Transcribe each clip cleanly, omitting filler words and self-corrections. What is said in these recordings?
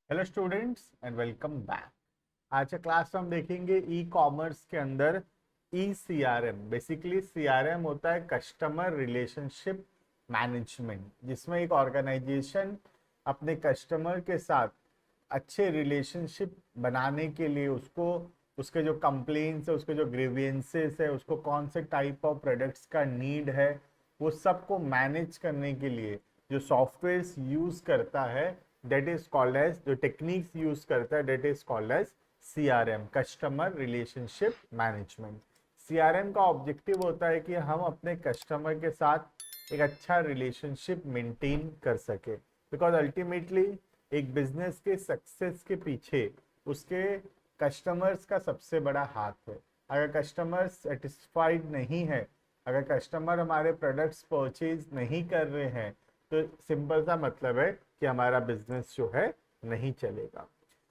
Hello students and welcome back. आज के class में हम देखेंगे ई कॉमर्स के अंदर E C R M. Basically C R M होता है कस्टमर रिलेशनशिप मैनेजमेंट, जिसमें एक ऑर्गेनाइजेशन अपने कस्टमर के साथ अच्छे रिलेशनशिप बनाने के लिए उसको उसके जो कंप्लेंट्स है, उसके जो ग्रीवियंसेस है, उसको कौन से टाइप ऑफ प्रोडक्ट्स का नीड है, वो सबको मैनेज करने के लिए जो सॉफ्टवेयर यूज करता है, दैट इज कॉल्ड एज, जो टेक्निक्स यूज करता है, that is called as CRM, customer relationship management. CRM का ऑब्जेक्टिव होता है कि हम अपने कस्टमर के साथ एक अच्छा रिलेशनशिप मेंटेन कर सके, बिकॉज अल्टीमेटली एक बिजनेस के सक्सेस के पीछे उसके कस्टमर्स का सबसे बड़ा हाथ है। अगर कस्टमर सेटिस्फाइड नहीं है, अगर कस्टमर हमारे प्रोडक्ट्स परचेज नहीं कर रहे हैं, तो सिंपल सा मतलब है कि हमारा बिजनेस जो है नहीं चलेगा।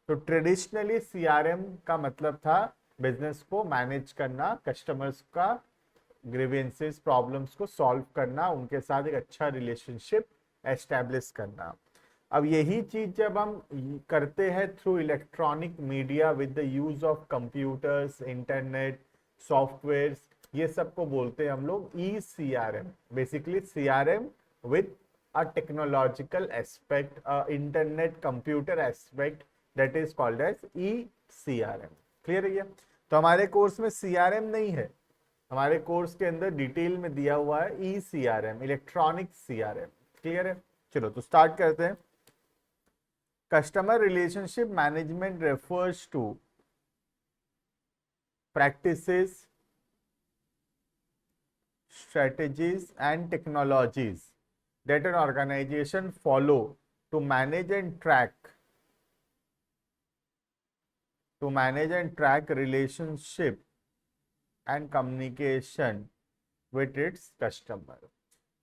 तो ट्रेडिशनली सीआरएम का मतलब था बिजनेस को मैनेज करना, कस्टमर्स का ग्रीवेंसेस प्रॉब्लम्स को सॉल्व करना, उनके साथ एक अच्छा रिलेशनशिप एस्टेब्लिश करना। अब यही चीज जब हम करते हैं through electronic media with the use of computers, internet, software, ये सब को बोलते हैं हम लोग E C R M. Basically C R M with a technological aspect, internet computer aspect, that is called as E C R M. Clear है ये? तो हमारे कोर्स में सी आर एम नहीं है, हमारे कोर्स के अंदर डिटेल में दिया हुआ है E C R M, electronic C R M. Clear है? चलो तो स्टार्ट करते हैं। Customer relationship management refers to practices, strategies, and technologies that an organization follow to manage and track relationship and communication with its customer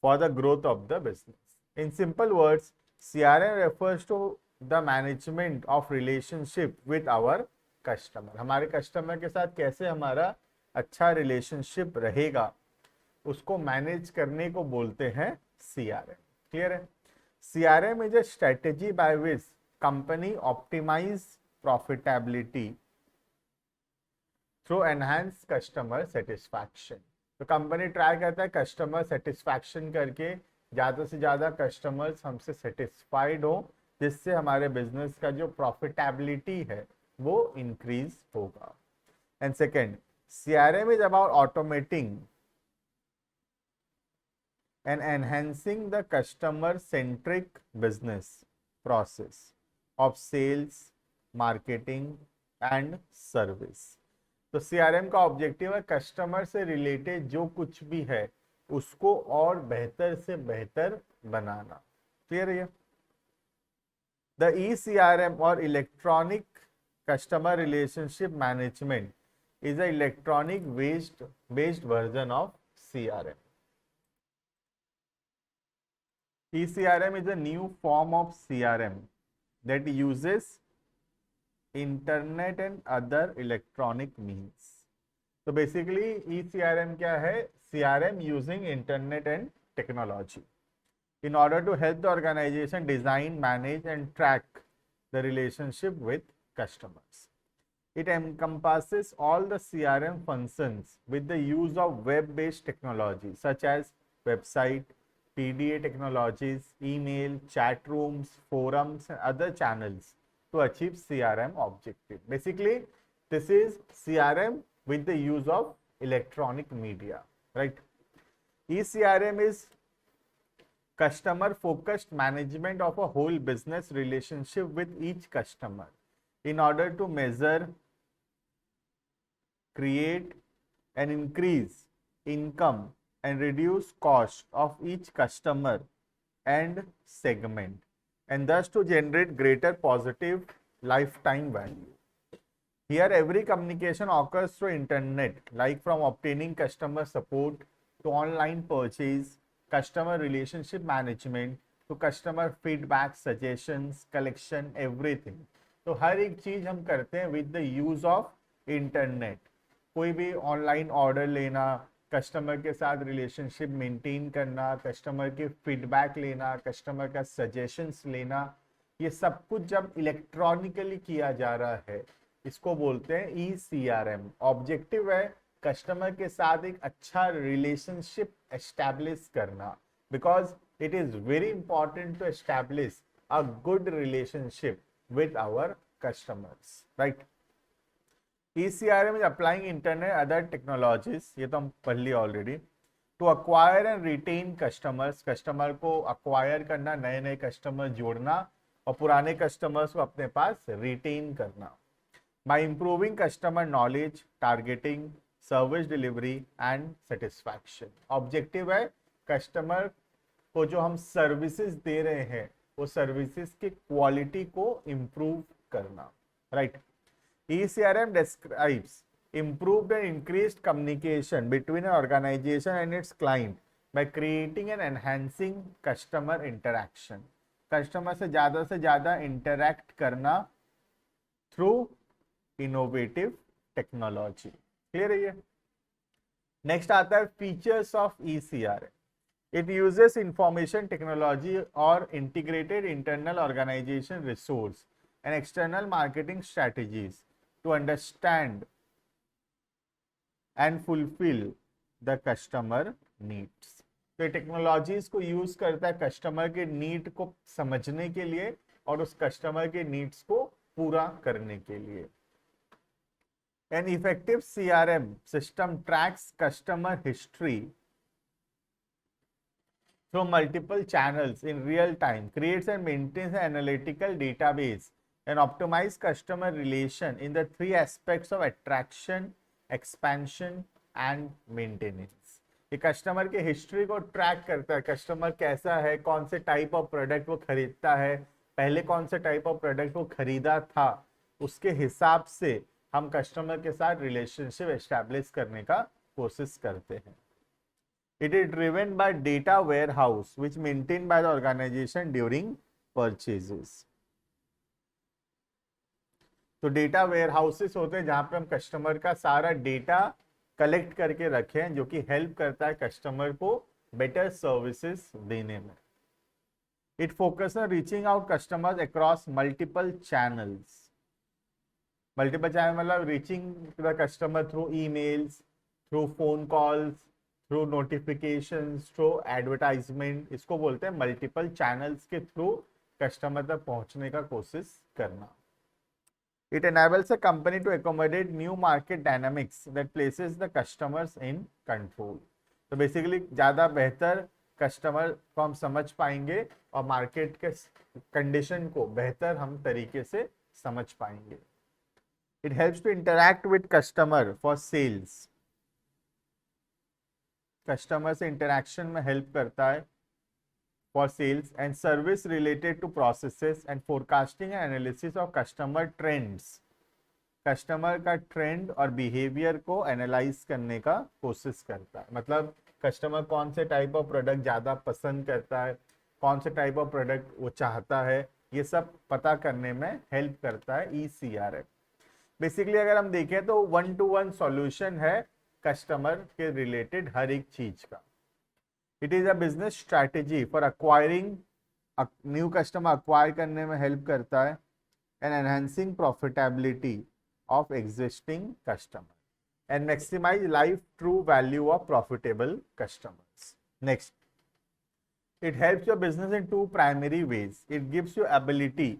for the growth of the business. In simple words, CRM refers to the management of relationship with our customer. हमारे customer के साथ कैसे हमारा अच्छा relationship रहेगा, उसको manage करने को बोलते हैं CRM। क्लियर है? CRM is a strategy by which company optimize profitability through enhance customer satisfaction. तो कंपनी ट्राई करता है कस्टमर सेटिस्फैक्शन करके ज़्यादा से ज़्यादा कस्टमर्स हमसे सेटिस्फाइड हो, जिससे हमारे बिजनेस का जो प्रॉफिटेबिलिटी है वो इंक्रीज होगा। And second, CRM is about automating and enhancing the customer centric business process of sales, marketing and service। तो सीआरएम का ऑब्जेक्टिव है कस्टमर से रिलेटेड जो कुछ भी है उसको और बेहतर से बेहतर बनाना। क्लियर है? द ई सीआरएम और electronic customer relationship management is a electronic based version of CRM. ECRM is a new form of CRM that uses internet and other electronic means। तो बेसिकली ECRM क्या है? CRM using internet and technology in order to help the organization design, manage and track the relationship with customers. It encompasses all the CRM functions with the use of web-based technology such as website, PDA technologies, email, chat rooms, forums, and other channels to achieve CRM objective. Basically, this is CRM with the use of electronic media, right? ECRM is customer focused management of a whole business relationship with each customer in order to measure, create and increase income and reduce cost of each customer and segment, and thus to generate greater positive lifetime value. Here every communication occurs through internet, like from obtaining customer support to online purchase, customer relationship management to customer feedback, suggestions, collection, everything। तो हर एक चीज हम करते हैं with the use of internet. कोई भी online order लेना, customer के साथ रिलेशनशिप मेंटेन करना, कस्टमर के फीडबैक लेना, कस्टमर का सजेशंस लेना, ये सब कुछ जब इलेक्ट्रॉनिकली किया जा रहा है, इसको बोलते हैं ECRM। ऑब्जेक्टिव है कस्टमर के साथ एक अच्छा रिलेशनशिप एस्टैब्लिश करना, because it is very important to establish a good relationship with our customers, right? ECRM is applying internet other technologies, ये तो हम पढ़ लिया already, to acquire and retain customers, customer को अक्वायर करना, नए नए कस्टमर जोड़ना और पुराने कस्टमर्स को अपने पास रिटेन करना, by improving customer knowledge, targeting, service delivery and satisfaction. Objective है कस्टमर को जो हम सर्विसेज दे रहे हैं वो सर्विसेज की क्वालिटी को इंप्रूव करना, right? ECRM describes improved and increased communication between an organization and its client by creating and enhancing customer interaction। Customer से ज़्यादा इंटरैक्ट करना थ्रू इनोवेटिव टेक्नोलॉजी। क्लियर है ये? नेक्स्ट आता है features of ECRM। It uses information technology or integrated internal organization resource and external marketing strategies to understand and fulfill the customer needs। तो technologies को use करता है customer के need को समझने के लिए और उस कस्टमर के नीड्स को पूरा करने के लिए। An effective CRM system tracks customer history through multiple channels in real time, creates and maintains an analytical database and optimize customer relation in the three aspects of attraction, expansion and maintenance। ये customer के history को track करता है, customer कैसा है, कौन से type of product वो खरीदता है, पहले कौन से टाइप ऑफ प्रोडक्ट वो खरीदा था, उसके हिसाब से हम कस्टमर के साथ रिलेशनशिप एस्टैब्लिश करने का कोशिश करते हैं। It is driven by data warehouse which maintained by the organization during purchases। तो डेटा वेयर हाउसेस होते हैं जहां पे हम कस्टमर का सारा डेटा कलेक्ट करके रखें, जो कि हेल्प करता है कस्टमर को बेटर सर्विसेज देने में। It focus on reaching out customers across multiple channels. Multiple channel मतलब reaching the customer through emails, through phone calls, through notifications, through advertisement. इसको बोलते हैं मल्टीपल चैनल्स के थ्रू कस्टमर तक पहुंचने का कोशिश करना। It enables a company to accommodate new market dynamics that places the customers in control। तो बेसिकली ज़्यादा बेहतर कस्टमर को हम समझ पाएंगे और मार्केट के कंडीशन को बेहतर हम तरीके से समझ पाएंगे। It helps to interact with customer for sales। Customer से इंटरेक्शन में हेल्प करता है for sales and service related to processes and forecasting and analysis of customer trends। Customer का ट्रेंड और बिहेवियर को एनालाइज करने का कोशिश करता है, मतलब कस्टमर कौन से टाइप ऑफ प्रोडक्ट ज़्यादा पसंद करता है, कौन से टाइप ऑफ प्रोडक्ट वो चाहता है, ये सब पता करने में हेल्प करता है ECRM। बेसिकली अगर हम देखें तो 1-to-1 सॉल्यूशन है कस्टमर के रिलेटेड हर एक चीज का। It is a business strategy for acquiring new customer, acquire करने में हेल्प करता है, and enhancing profitability of existing customer and maximize life true value of profitable customers. Next, it helps your business in two primary ways। it gives you ability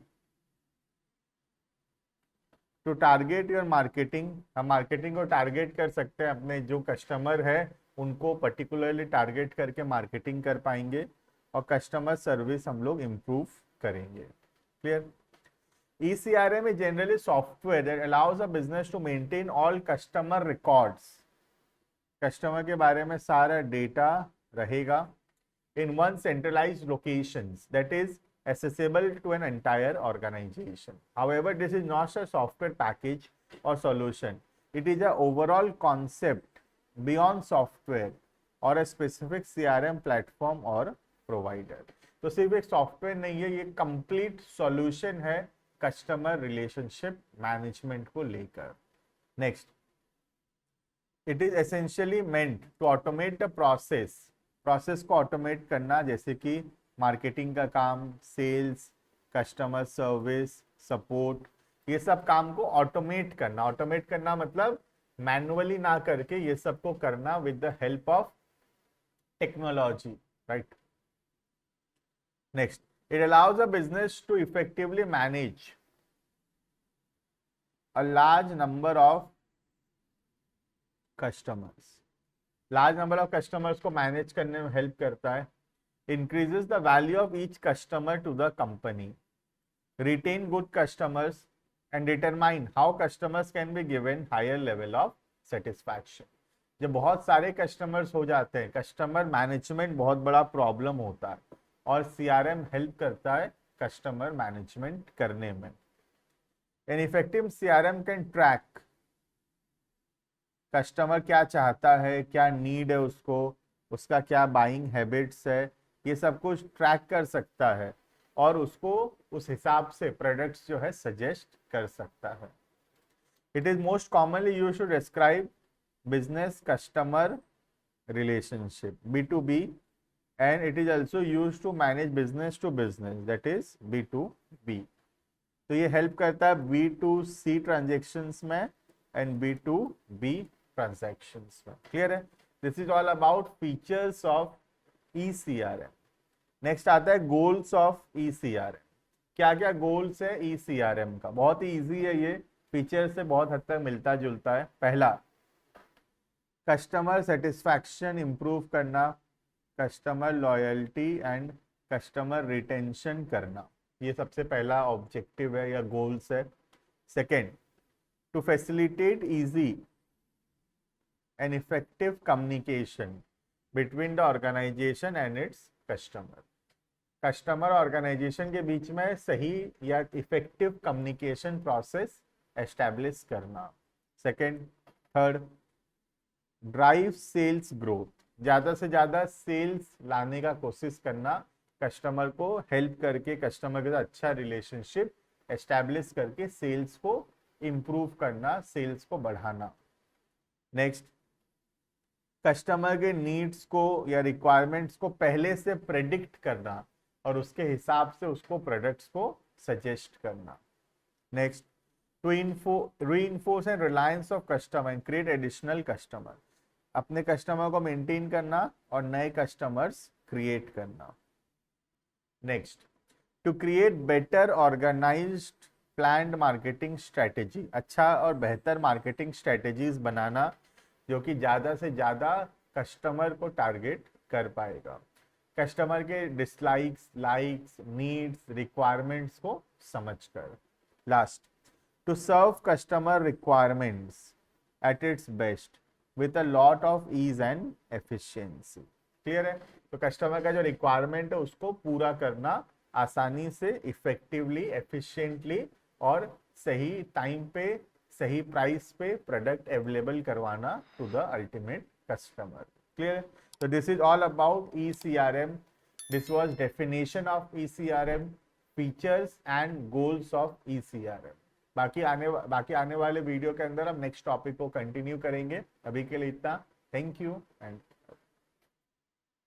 to target your marketing। हम marketing को target कर सकते हैं, अपने जो customer है उनको particularly target करके मार्केटिंग कर पाएंगे और कस्टमर सर्विस हम लोग इम्प्रूव करेंगे। Clear? ECRM is generally software that allows a business to maintain all customer records। Customer के बारे में सारा डेटा रहेगा in one centralized locations that is accessible to an entire organization। However, this is not a software package or solution। It is an overall concept beyond software or a specific CRM platform or provider। तो सिर्फ एक software नहीं है, ये complete solution है customer relationship management को लेकर। Next, it is essentially meant to automate the process को ऑटोमेट करना, जैसे कि मार्केटिंग का काम, सेल्स, कस्टमर सर्विस, सपोर्ट, ये सब काम को ऑटोमेट करना। ऑटोमेट करना मतलब मैनुअली ना करके ये सब को करना with the help of technology, right. Next, it allows a business to effectively manage a large number of customers. Large number of customers को मैनेज करने में हेल्प करता है। increases the value of each customer to the company, retain good customers and determine how customers can be given higher level of satisfaction। जब बहुत सारे customers हो जाते हैं, कस्टमर मैनेजमेंट बहुत बड़ा प्रॉब्लम होता है और सीआरएम हेल्प करता है कस्टमर मैनेजमेंट करने में। An effective CRM can track customer क्या चाहता है, क्या नीड है उसको, उसका क्या बाइंग हैबिट्स है, ये सब कुछ ट्रैक कर सकता है और उसको उस हिसाब से प्रोडक्ट्स जो है सजेस्ट कर सकता है। It is most commonly used to describe business customer relationship B2B and it is also used to manage business to business, that is B2B। तो ये हेल्प करता है B2C ट्रांजेक्शन्स में एंड B2B ट्रांजेक्शन्स में। Clear है? This is all about features of ECRM। Next आता है goals of ECRM। क्या क्या गोल्स है ECRM का? बहुत ही इजी है, ये फीचर से बहुत हद तक मिलता जुलता है। पहला, कस्टमर सेटिस्फैक्शन इंप्रूव करना, customer loyalty and customer retention करना, ये सबसे पहला ऑब्जेक्टिव है या गोल्स है। Second, to facilitate easy and effective communication between the organization and its customer. Customer organization के बीच में सही या इफेक्टिव कम्युनिकेशन प्रोसेस एस्टैब्लिश करना। Second, third, drive sales growth, ज़्यादा से ज़्यादा सेल्स लाने का कोशिश करना, कस्टमर को हेल्प करके कस्टमर के साथ अच्छा रिलेशनशिप एस्टैब्लिश करके सेल्स को इम्प्रूव करना, सेल्स को बढ़ाना। नेक्स्ट, कस्टमर के नीड्स को या रिक्वायरमेंट्स को पहले से प्रेडिक्ट करना और उसके हिसाब से उसको प्रोडक्ट्स को सजेस्ट करना। Next, to reinforce and reliance of customer and create additional customer, अपने कस्टमर को मेंटेन करना और नए कस्टमर्स क्रिएट करना। Next, to create better organized planned marketing strategy, अच्छा और बेहतर मार्केटिंग स्ट्रेटेजीज बनाना जो कि ज़्यादा से ज़्यादा कस्टमर को टारगेट कर पाएगा। कस्टमर के डिसलाइक्स, लाइक्स, नीड्स, रिक्वायरमेंट्स को समझकर। Last, to serve customer requirements at its best with a lot of ease and efficiency. Clear है? तो कस्टमर का जो रिक्वायरमेंट है उसको पूरा करना आसानी से, इफेक्टिवली, एफिशिएंटली और सही टाइम पे, सही प्राइस पे प्रोडक्ट अवेलेबल करवाना to the ultimate customer. Clear? So this is all about ECRM. This was definition of ECRM, features and goals of ECRM. बाकी आने वाले वीडियो के अंदर हम नेक्स्ट टॉपिक को कंटिन्यू करेंगे। अभी के लिए इतना। Thank you and